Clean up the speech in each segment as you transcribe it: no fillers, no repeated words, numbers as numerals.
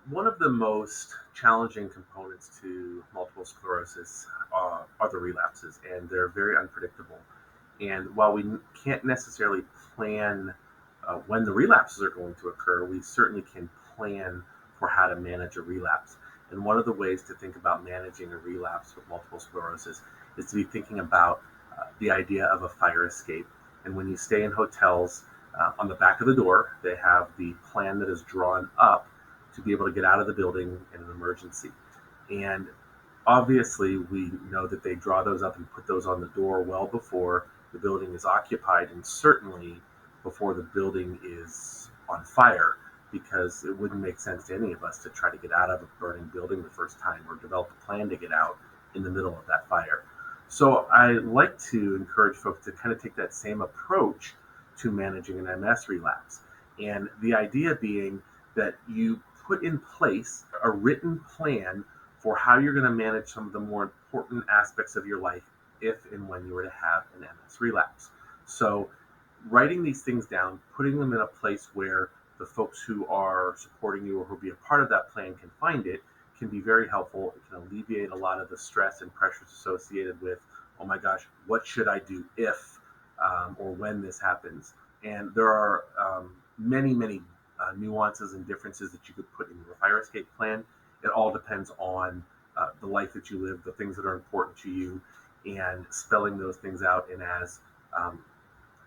One of the most challenging components to multiple sclerosis are the relapses, and they're very unpredictable. And while we can't necessarily plan when the relapses are going to occur, we certainly can plan for how to manage a relapse. And one of the ways to think about managing a relapse with multiple sclerosis is to be thinking about the idea of a fire escape. And when you stay in hotels, on the back of the door, they have the plan that is drawn up to be able to get out of the building in an emergency. And obviously, we know that they draw those up and put those on the door well before the building is occupied, and certainly before the building is on fire, because it wouldn't make sense to any of us to try to get out of a burning building the first time or develop a plan to get out in the middle of that fire. So I like to encourage folks to kind of take that same approach to managing an MS relapse. And the idea being that you put in place a written plan for how you're going to manage some of the more important aspects of your life if and when you were to have an MS relapse. So, writing these things down, putting them in a place where the folks who are supporting you or who will be a part of that plan can find it can be very helpful. It can alleviate a lot of the stress and pressures associated with, oh my gosh, what should I do if or when this happens? And there are many nuances and differences that you could put in your fire escape plan. It all depends on the life that you live, the things that are important to you, and spelling those things out in as um,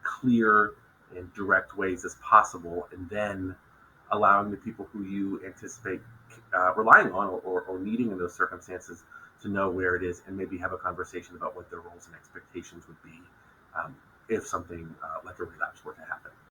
clear and direct ways as possible, and then allowing the people who you anticipate relying on or needing in those circumstances to know where it is and maybe have a conversation about what their roles and expectations would be if something like a relapse were to happen.